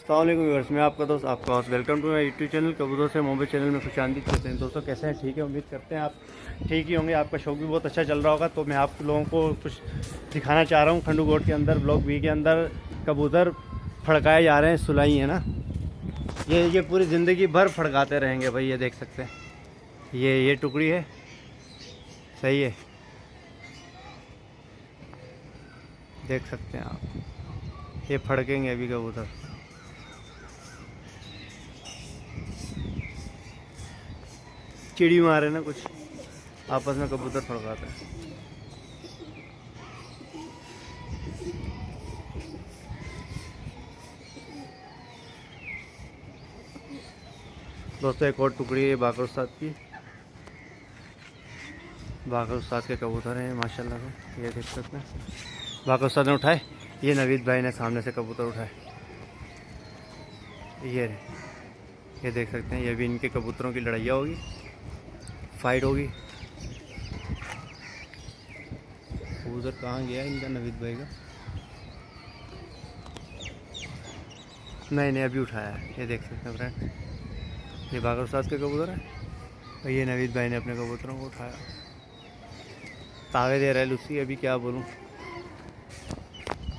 अस्सलाम वालेकुम व्यूअर्स, मैं आपका दोस्त आपका हौस welcome to my YouTube channel कबूतर से मोहम्मद चैनल में खुशामदीद करते हैं। दोस्तों कैसे हैं? ठीक है, उम्मीद करते हैं आप ठीक ही होंगे। आपका शौक भी बहुत अच्छा चल रहा होगा। तो मैं आप लोगों को कुछ दिखाना चाह रहा हूँ। खंडूगोट के अंदर ब्लॉक बी के अंदर कबूतर फड़काए जा रहे हैं। सुलाई है ना, ये पूरी ज़िंदगी भर फड़काते रहेंगे भाई। ये देख सकते हैं, ये टुकड़ी है, सही है, देख सकते हैं आप। ये फड़केंगे अभी कबूतर। चिड़ी मारे ना, कुछ आपस में कबूतर फड़काते हैं। दोस्तों एक और टुकड़ी है बाकर उस्ताद की। बाकर उस्ताद के कबूतर हैं माशाल्लाह से, ये देख सकते हैं। बाकर उस्ताद ने उठाए, ये नवीद भाई ने सामने से कबूतर उठाए। ये देख सकते हैं। ये भी इनके कबूतरों की लड़ाइयाँ होगी, फाइट होगी। कबूतर कहाँ गया इनका, नवीद भाई का? नहीं अभी उठाया है। ये देख सकते हैं फ्रेंड, ये बाकर उस्ताद के कबूतर है और ये नवीद भाई ने अपने कबूतरों को उठाया। तावे दे रहा है लुसी, अभी क्या बोलूँ।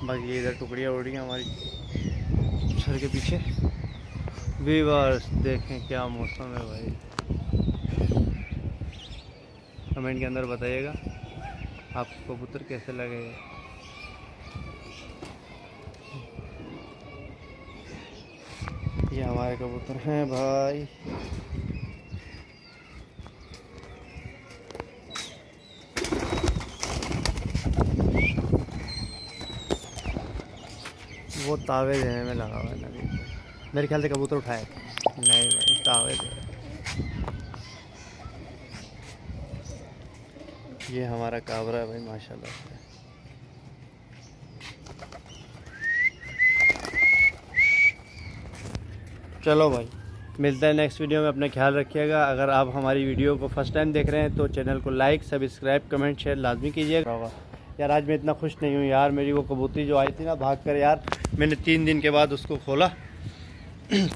बाकी ये इधर टुकड़ियाँ उड़ रही हैं हमारी सर के पीछे। व्यूअर्स देखें क्या मौसम है भाई। कमेंट के अंदर बताइएगा आपको कबूतर कैसे लगे। ये हमारे कबूतर हैं भाई। वो तावे देने में लगा हुआ है नवीन भाई। मेरे ख्याल से कबूतर उठाए नहीं भाई, तावे दे। ये हमारा काबरा है भाई माशाल्लाह से। चलो भाई, मिलता है नेक्स्ट वीडियो में। अपना ख्याल रखिएगा। अगर आप हमारी वीडियो को फर्स्ट टाइम देख रहे हैं तो चैनल को लाइक, सब्सक्राइब, कमेंट, शेयर लाजमी कीजिएगा। यार आज मैं इतना खुश नहीं हूँ यार। मेरी वो कबूतरी जो आई थी ना भाग कर, यार मैंने 3 दिन के बाद उसको खोला।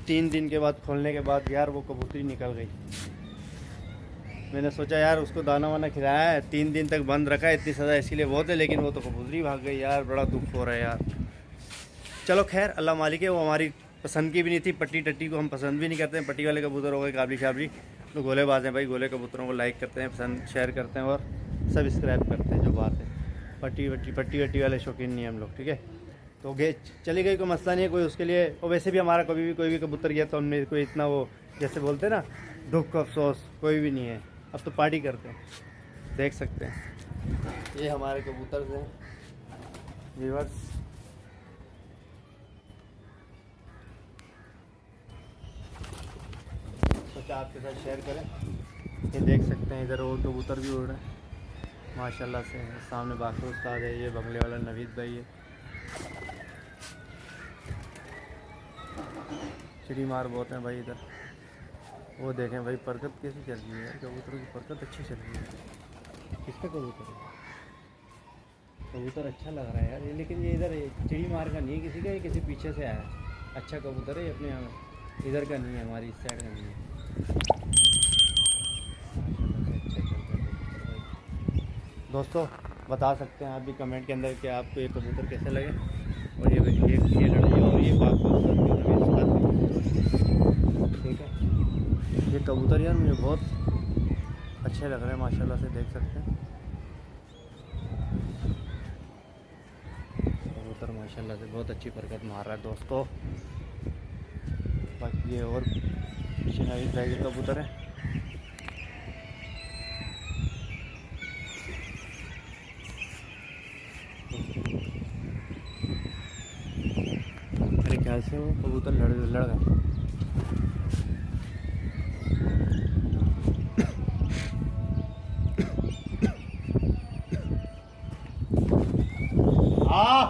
3 दिन के बाद खोलने के बाद यार वो कबूतरी निकल गई। मैंने सोचा यार उसको दाना वाना खिलाया है, 3 दिन तक बंद रखा है, इतनी सज़ा इसीलिए बहुत है, लेकिन वो तो कबूतरी भाग गई यार। बड़ा दुख हो रहा है यार। चलो खैर, अल्लाह मालिक है। वो हमारी पसंद की भी नहीं थी। पट्टी टट्टी को हम पसंद भी नहीं करते हैं। पट्टी वाले कबूतर हो गए, काबली शाबली तो गोलेबाज हैं भाई। गोले कबूतरों को लाइक करते हैं, पसंद शेयर करते हैं और सब्सक्राइब करते हैं, जो बात है। पट्टी वट्टी वाले शौकीन नहीं हम लोग, ठीक है। तो चली गई, कोई मसला नहीं है कोई उसके लिए। और वैसे भी हमारा कभी भी कोई भी कबूतर गया तो हमने कोई इतना वो जैसे बोलते हैं ना दुख अफसोस कोई भी नहीं है। अब तो पार्टी करते हैं, देख सकते हैं। ये हमारे कबूतर हैं व्यूअर्स। सोचा आपके साथ शेयर करें। ये देख सकते हैं, इधर और कबूतर भी उड़ रहे हैं माशाल्लाह से। सामने बाकर उस्ताद है, ये बंगले वाला नवीद भाई है। चिड़ी मार बहुत हैं भाई इधर। वो देखें भाई, परकत कैसी चल रही है। कबूतरों की परकत अच्छी चल रही है। किसका कबूतर है? कबूतर अच्छा लग रहा है यार ये, लेकिन ये इधर चिड़ी मार का नहीं है किसी का, ये किसी पीछे से आया है। अच्छा कबूतर है, अपने यहाँ इधर का नहीं है, हमारी इस साइड का नहीं है। दोस्तों बता सकते हैं आप भी कमेंट के अंदर कि आपको ये कबूतर कैसे लगे। और ये लड़ाई और ये बात ठीक है। ये कबूतर यार मुझे बहुत अच्छे लग रहे हैं माशाल्लाह से, देख सकते हैं। कबूतर माशाल्लाह से बहुत अच्छी बरकत मार रहा है दोस्तों। बाकी ये और नवीद भाई के कबूतर है। मेरे ख्याल से वो कबूतर लड़ गए। हाँ